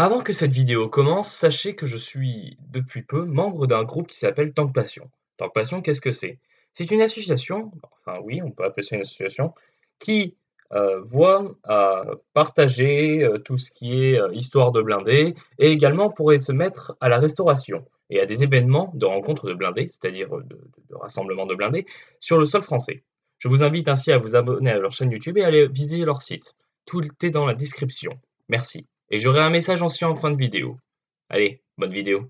Avant que cette vidéo commence, sachez que je suis depuis peu membre d'un groupe qui s'appelle Tank Passion. Tank Passion, qu'est-ce que c'est? C'est une association, enfin oui, on peut appeler ça une association, qui voit à partager tout ce qui est histoire de blindés et également pourrait se mettre à la restauration et à des événements de rencontres de blindés, c'est-à-dire de rassemblements de blindés, sur le sol français. Je vous invite ainsi à vous abonner à leur chaîne YouTube et à aller visiter leur site. Tout est dans la description. Merci. Et j'aurai un message ancien en fin de vidéo. Allez, bonne vidéo.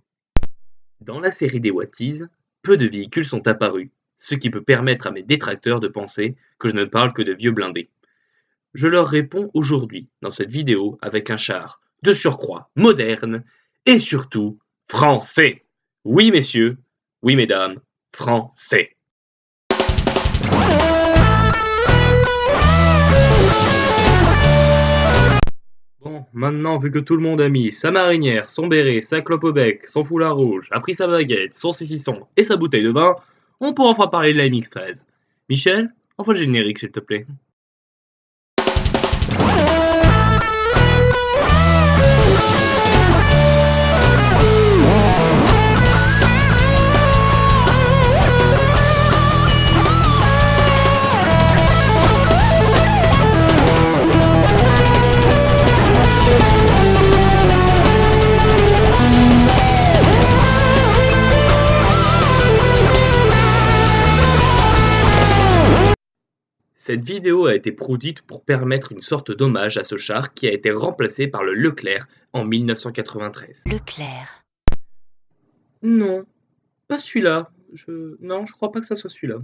Dans la série des What Is, peu de véhicules sont apparus, ce qui peut permettre à mes détracteurs de penser que je ne parle que de vieux blindés. Je leur réponds aujourd'hui, dans cette vidéo, avec un char de surcroît moderne et surtout français. Oui messieurs, oui mesdames, français. Bon, maintenant, vu que tout le monde a mis sa marinière, son béret, sa clope au bec, son foulard rouge, a pris sa baguette, son saucisson et sa bouteille de vin, on peut enfin parler de la MX-13. Michel, envoie le générique s'il te plaît. Cette vidéo a été produite pour permettre une sorte d'hommage à ce char qui a été remplacé par le Leclerc en 1993. Leclerc. Non, pas celui-là. Non, je crois pas que ça soit celui-là.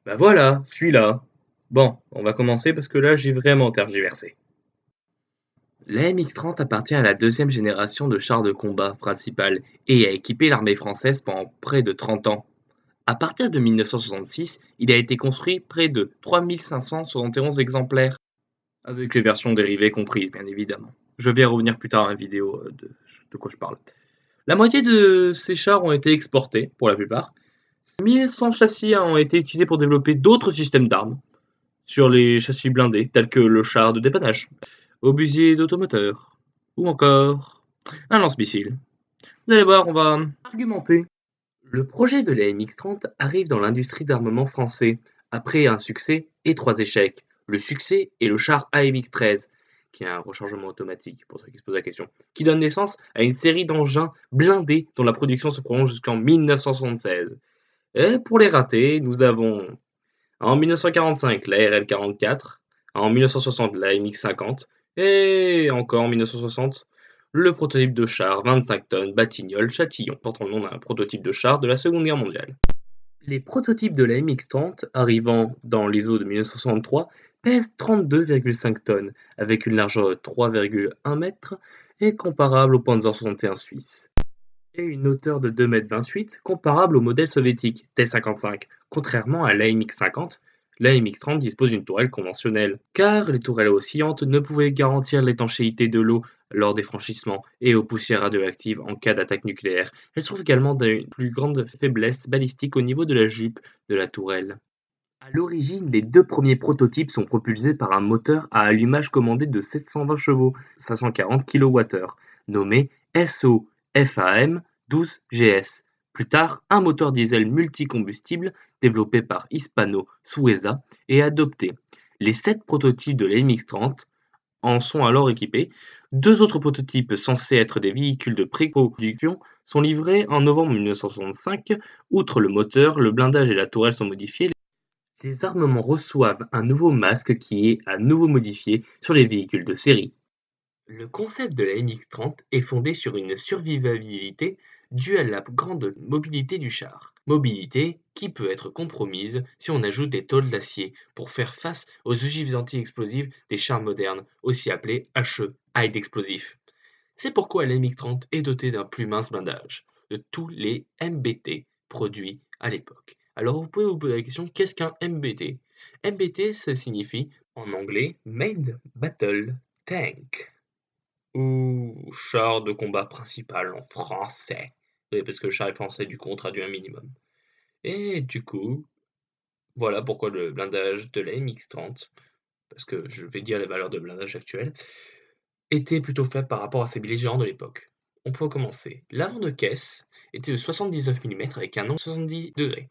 Bah voilà, celui-là. Bon, on va commencer parce que là j'ai vraiment tergiversé. La MX-30 appartient à la deuxième génération de chars de combat principal et a équipé l'armée française pendant près de 30 ans. À partir de 1966, il a été construit près de 3571 exemplaires, avec les versions dérivées comprises bien évidemment. Je vais revenir plus tard dans la vidéo de quoi je parle. La moitié de ces chars ont été exportés, pour la plupart. 1100 châssis ont été utilisés pour développer d'autres systèmes d'armes sur les châssis blindés, tels que le char de dépannage, obusier d'automoteur, ou encore un lance-missile. Vous allez voir, on va argumenter. Le projet de la MX-30 arrive dans l'industrie d'armement français, après un succès et 3 échecs. Le succès est le char AMX-13, qui a un rechargement automatique, pour ceux qui se posent la question, qui donne naissance à une série d'engins blindés dont la production se prolonge jusqu'en 1976. Et pour les ratés, nous avons en 1945 la RL-44, en 1960 la MX-50, et encore en 1960 le prototype de char 25 tonnes Batignolles-Châtillon, portant le nom d'un prototype de char de la Seconde Guerre mondiale. Les prototypes de la MX-30, arrivant dans les eaux de 1963, pèsent 32,5 tonnes, avec une largeur de 3,1 mètres et comparable au Panzer 61 suisse. Et une hauteur de 2,28 m comparable au modèle soviétique T-55. Contrairement à l'AMX-50, l'AMX-30 dispose d'une tourelle conventionnelle, car les tourelles oscillantes ne pouvaient garantir l'étanchéité de l'eau lors des franchissements et aux poussières radioactives en cas d'attaque nucléaire. Elles souffrent également d'une plus grande faiblesse balistique au niveau de la jupe de la tourelle. À l'origine, les deux premiers prototypes sont propulsés par un moteur à allumage commandé de 720 chevaux, 540 kWh, nommé SOFAM 12GS. Plus tard, un moteur diesel multicombustible développé par Hispano-Suiza est adopté. Les 7 prototypes de l'MX-30 en sont alors équipés. 2 autres prototypes censés être des véhicules de pré-production sont livrés en novembre 1965. Outre le moteur, le blindage et la tourelle sont modifiés. Les armements reçoivent un nouveau masque qui est à nouveau modifié sur les véhicules de série. Le concept de la MX-30 est fondé sur une survivabilité due à la grande mobilité du char. Mobilité qui peut être compromise si on ajoute des tôles d'acier pour faire face aux ogives anti-explosives des chars modernes, aussi appelés HE, High Explosif. C'est pourquoi la MX-30 est dotée d'un plus mince blindage de tous les MBT produits à l'époque. Alors vous pouvez vous poser la question, qu'est-ce qu'un MBT? MBT, ça signifie en anglais Main Battle Tank. Ou ou char de combat principal en français. Oui, parce que le char est français, du coup, on traduit un minimum. Et du coup, voilà pourquoi le blindage de la MX-30, parce que je vais dire les valeurs de blindage actuelles, était plutôt faible par rapport à ses belligérants de l'époque. On peut commencer. L'avant de caisse était de 79 mm avec un angle de 70°.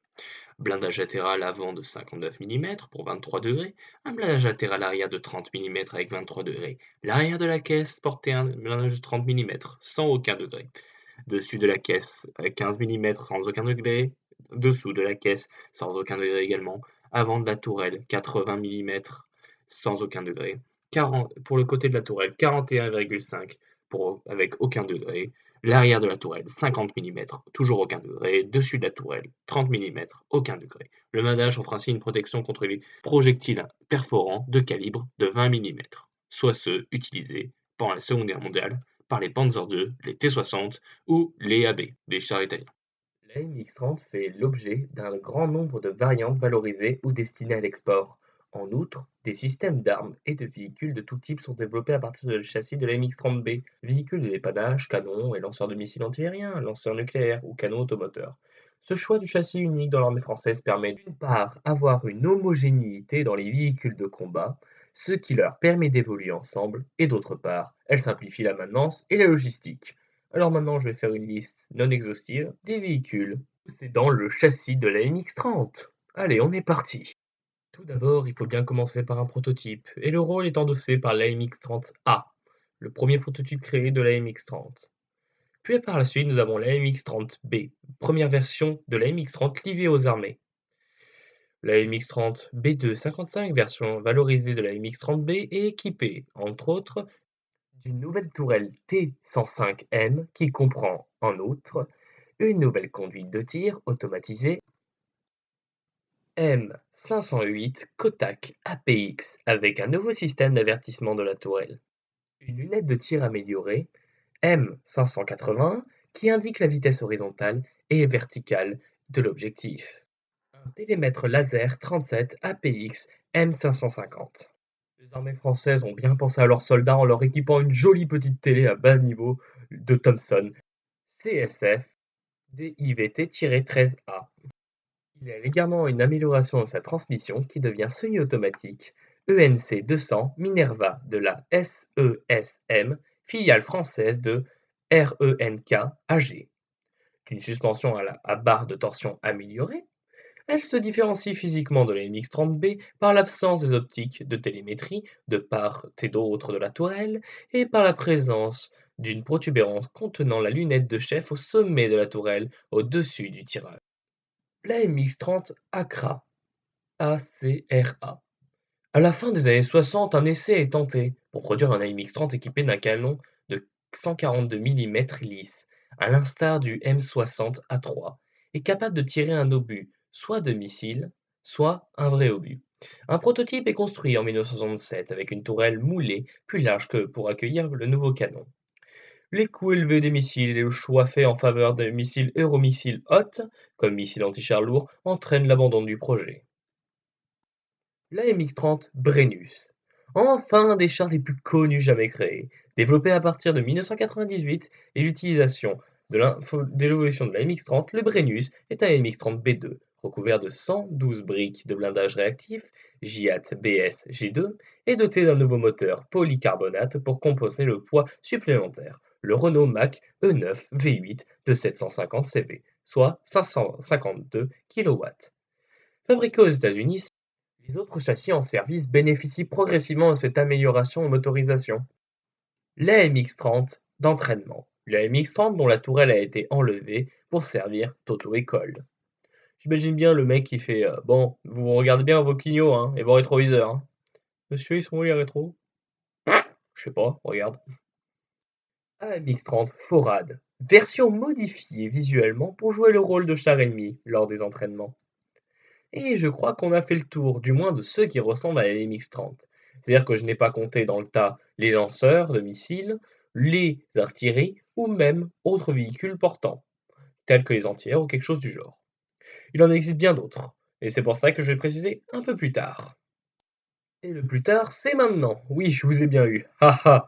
Blindage latéral avant de 59 mm pour 23°. Un blindage latéral arrière de 30 mm avec 23°. L'arrière de la caisse portait un blindage de 30 mm sans aucun degré. Dessus de la caisse 15 mm sans aucun degré. Dessous de la caisse sans aucun degré également. Avant de la tourelle 80 mm sans aucun degré. 40, pour le côté de la tourelle 41,5 avec aucun degré. L'arrière de la tourelle 50 mm, toujours aucun degré. Dessus de la tourelle 30 mm, aucun degré. Le blindage offre ainsi une protection contre les projectiles perforants de calibre de 20 mm, soit ceux utilisés pendant la Seconde Guerre mondiale par les Panzer II, les T-60 ou les AB, les chars italiens. La MX-30 fait l'objet d'un grand nombre de variantes valorisées ou destinées à l'export. En outre, des systèmes d'armes et de véhicules de tout type sont développés à partir de châssis de la MX-30B, véhicules de dépannage, canons et lanceurs de missiles antiaériens, lanceurs nucléaires ou canons automoteurs. Ce choix du châssis unique dans l'armée française permet d'une part avoir une homogénéité dans les véhicules de combat, ce qui leur permet d'évoluer ensemble, et d'autre part, elle simplifie la maintenance et la logistique. Alors maintenant, je vais faire une liste non exhaustive des véhicules possédant le châssis de la MX-30. Allez, on est parti. Tout d'abord, il faut bien commencer par un prototype, et le rôle est endossé par la MX-30A, le premier prototype créé de la MX-30. Puis par la suite, nous avons la MX-30B, première version de la MX-30 livrée aux armées. La MX-30 B255, version valorisée de la MX-30B, est équipée, entre autres, d'une nouvelle tourelle T105M qui comprend, en outre, une nouvelle conduite de tir automatisée M508 Kotak APX avec un nouveau système d'avertissement de la tourelle. Une lunette de tir améliorée M580 qui indique la vitesse horizontale et verticale de l'objectif. Un télémètre laser 37 APX M550. Les armées françaises ont bien pensé à leurs soldats en leur équipant une jolie petite télé à bas niveau de Thomson CSF DIVT-13A. Il y a également une amélioration de sa transmission qui devient semi-automatique ENC 200 Minerva de la SESM, filiale française de RENK AG. Une suspension à barre de torsion améliorée, elle se différencie physiquement de la MX-30B par l'absence des optiques de télémétrie de part et d'autre de la tourelle et par la présence d'une protubérance contenant la lunette de chef au sommet de la tourelle au-dessus du tirage. La MX-30 ACRA, ACRA. À la fin des années 60, un essai est tenté pour produire un AMX-30 équipé d'un canon de 142 mm lisse, à l'instar du M60 A3, et capable de tirer un obus, soit de missile, soit un vrai obus. Un prototype est construit en 1967 avec une tourelle moulée plus large que pour accueillir le nouveau canon. Les coûts élevés des missiles et le choix fait en faveur des missiles Euromissiles Hot, comme missiles anti-chars lourds, entraînent l'abandon du projet. La MX-30 Brennus. Enfin un des chars les plus connus jamais créés. Développé à partir de 1998 et l'utilisation de l'évolution de la MX-30, le Brennus est un MX-30B2 recouvert de 112 briques de blindage réactif JAT BS G2 et doté d'un nouveau moteur polycarbonate pour compenser le poids supplémentaire, le Renault Mack E9 V8 de 750 CV, soit 552 kW. Fabriqué aux États-Unis, les autres châssis en service bénéficient progressivement de cette amélioration en motorisation. La MX-30 d'entraînement. La MX-30 dont la tourelle a été enlevée pour servir d'auto-école. J'imagine bien le mec qui fait bon, vous regardez bien vos clignots hein, et vos rétroviseurs. Hein. Monsieur, ils sont où les rétros? Je sais pas, regarde. AMX-30 Forad. Version modifiée visuellement pour jouer le rôle de char ennemi lors des entraînements. Et je crois qu'on a fait le tour, du moins de ceux qui ressemblent à la MX-30. C'est-à-dire que je n'ai pas compté dans le tas les lanceurs de missiles, les artilleries ou même autres véhicules portants, tels que les antiaires ou quelque chose du genre. Il en existe bien d'autres, et c'est pour ça que je vais préciser un peu plus tard. Et le plus tard, c'est maintenant. Oui, je vous ai bien eu. Haha.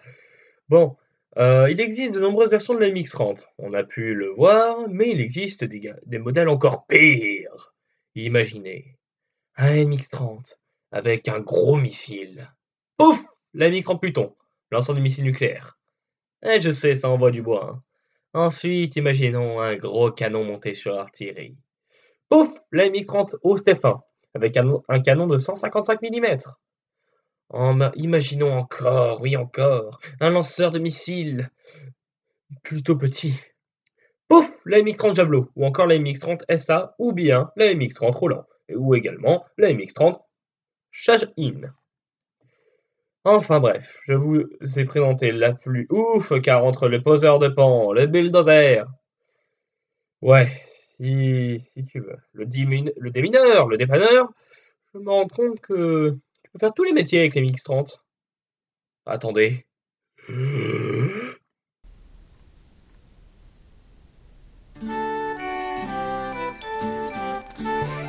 Bon, Il existe de nombreuses versions de la MX-30. On a pu le voir, mais il existe des modèles encore pires. Imaginez un MX-30 avec un gros missile. Pouf! La MX-30 Pluton, lançant du missile nucléaire. Je sais, ça envoie du bois, hein. Ensuite, imaginons un gros canon monté sur l'artillerie. Pouf! La MX-30 au Steph-1, avec un canon de 155 mm. Imaginons encore, oui encore, un lanceur de missiles plutôt petit. Pouf! La MX-30 Javelot, ou encore la MX-30 SA, ou bien la MX-30 Roland, ou également la MX-30 Shaheen. Enfin bref, je vous ai présenté la plus ouf, car entre le poseur de pan, le bulldozer, ouais, si tu veux, le démineur, le dépanneur, je me rends compte que tu peux faire tous les métiers avec les MX-30. Attendez.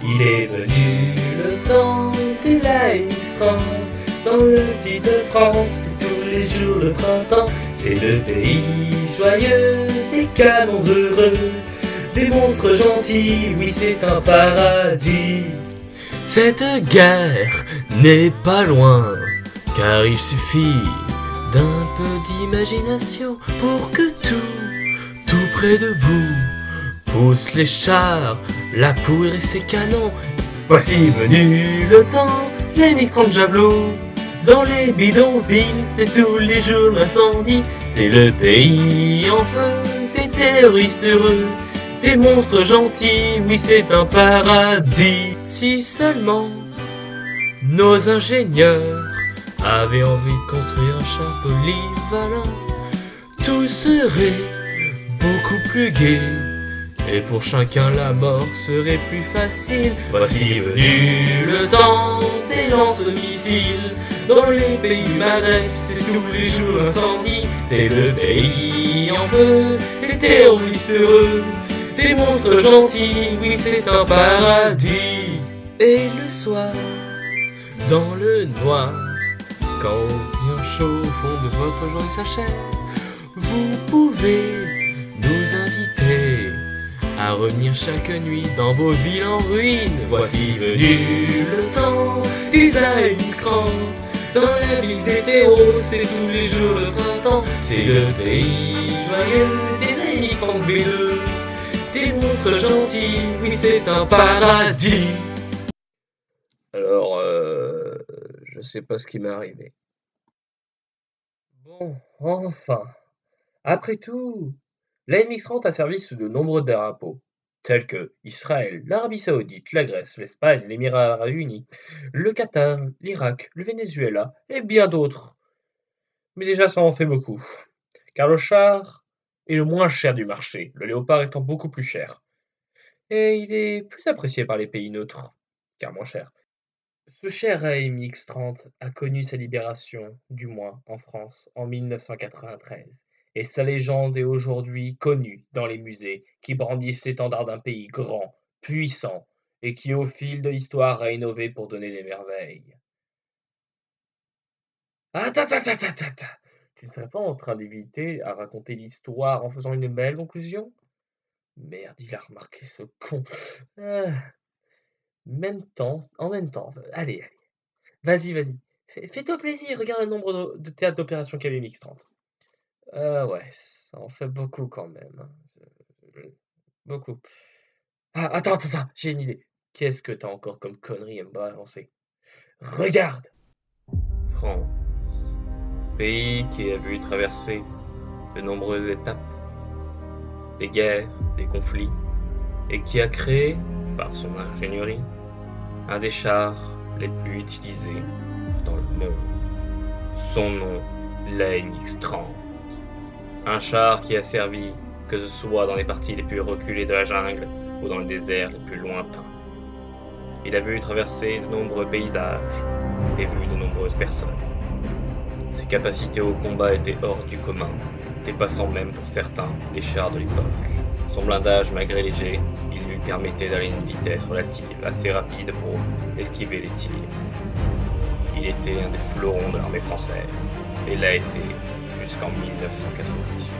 Il est venu le temps de la MX-30 dans le titre de France, tous les jours le printemps. C'est le pays joyeux des canons heureux, des monstres gentils, oui c'est un paradis. Cette guerre n'est pas loin, car il suffit d'un peu d'imagination pour que tout près de vous, pousse les chars, la poudre et ses canons. Voici venu le temps, les MX-30 Javelot. Dans les bidonvilles, c'est tous les jours l'incendie. C'est le pays en feu, des terroristes heureux, des monstres gentils, oui c'est un paradis. Si seulement nos ingénieurs avaient envie de construire un char polyvalent, tout serait beaucoup plus gai, et pour chacun la mort serait plus facile. Voici venu le temps des lance-missiles. Dans les pays Maghreb, c'est tous les jours incendie. C'est le pays en feu, des terroristes heureux, des monstres gentils, oui c'est un paradis. Et le soir, dans le noir, quand bien chaud au fond de votre journée s'achève, vous pouvez nous inviter à revenir chaque nuit dans vos villes en ruine. Voici venu le temps des AMX-30. Dans la ville des terreaux, c'est tous les jours le printemps. C'est le pays joyeux des AMX-30 B2, des monstres gentils, oui c'est un paradis. Alors, je sais pas ce qui m'est arrivé. Bon, enfin. Après tout, la MX-30 a servi sous de nombreux drapeaux, tels que Israël, l'Arabie Saoudite, la Grèce, l'Espagne, l'Émirat arabes unis, le Qatar, l'Irak, le Venezuela et bien d'autres. Mais déjà ça en fait beaucoup, car le char est le moins cher du marché, le Léopard étant beaucoup plus cher. Et il est plus apprécié par les pays neutres, car moins cher. Ce cher AMX-30 a connu sa libération, du moins en France, en 1993, et sa légende est aujourd'hui connue dans les musées qui brandissent l'étendard d'un pays grand, puissant, et qui au fil de l'histoire a innové pour donner des merveilles. Attends, attends, attends, attends, attends. Tu ne serais pas en train d'éviter à raconter l'histoire en faisant une belle conclusion? Merde, il a remarqué ce con. Ah, en même temps, allez. Vas-y. Fais-toi plaisir, regarde le nombre de théâtres d'opération qu'a eu MX-30. Ouais, ça en fait beaucoup quand même, hein. Beaucoup. Ah, attends, j'ai une idée. Qu'est-ce que t'as encore comme connerie à me balancer? Regarde! France, pays qui a vu traverser de nombreuses étapes, des guerres, des conflits, et qui a créé, par son ingénierie, un des chars les plus utilisés dans le monde. Son nom, la MX-30. Un char qui a servi, que ce soit dans les parties les plus reculées de la jungle ou dans le désert les plus lointains. Il a vu traverser de nombreux paysages et vu de nombreuses personnes. Ses capacités au combat étaient hors du commun, dépassant même pour certains les chars de l'époque. Son blindage, malgré léger, il lui permettait d'aller à une vitesse relative assez rapide pour esquiver les tirs. Il était un des fleurons de l'armée française, et l'a été jusqu'en 1998.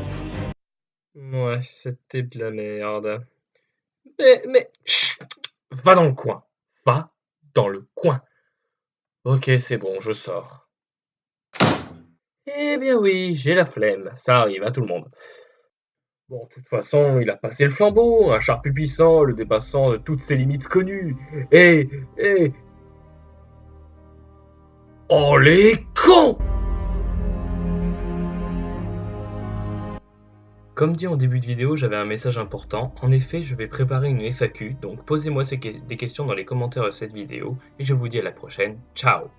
Ouais, c'était de la merde. Chut, va dans le coin. Va dans le coin. Ok, c'est bon, je sors. Eh bien oui, j'ai la flemme. Ça arrive à tout le monde. Bon, de toute façon, il a passé le flambeau, un char plus puissant, le dépassant de toutes ses limites connues. Et... Oh les cons! Comme dit en début de vidéo, j'avais un message important. En effet, je vais préparer une FAQ, donc posez-moi des questions dans les commentaires de cette vidéo, et je vous dis à la prochaine. Ciao!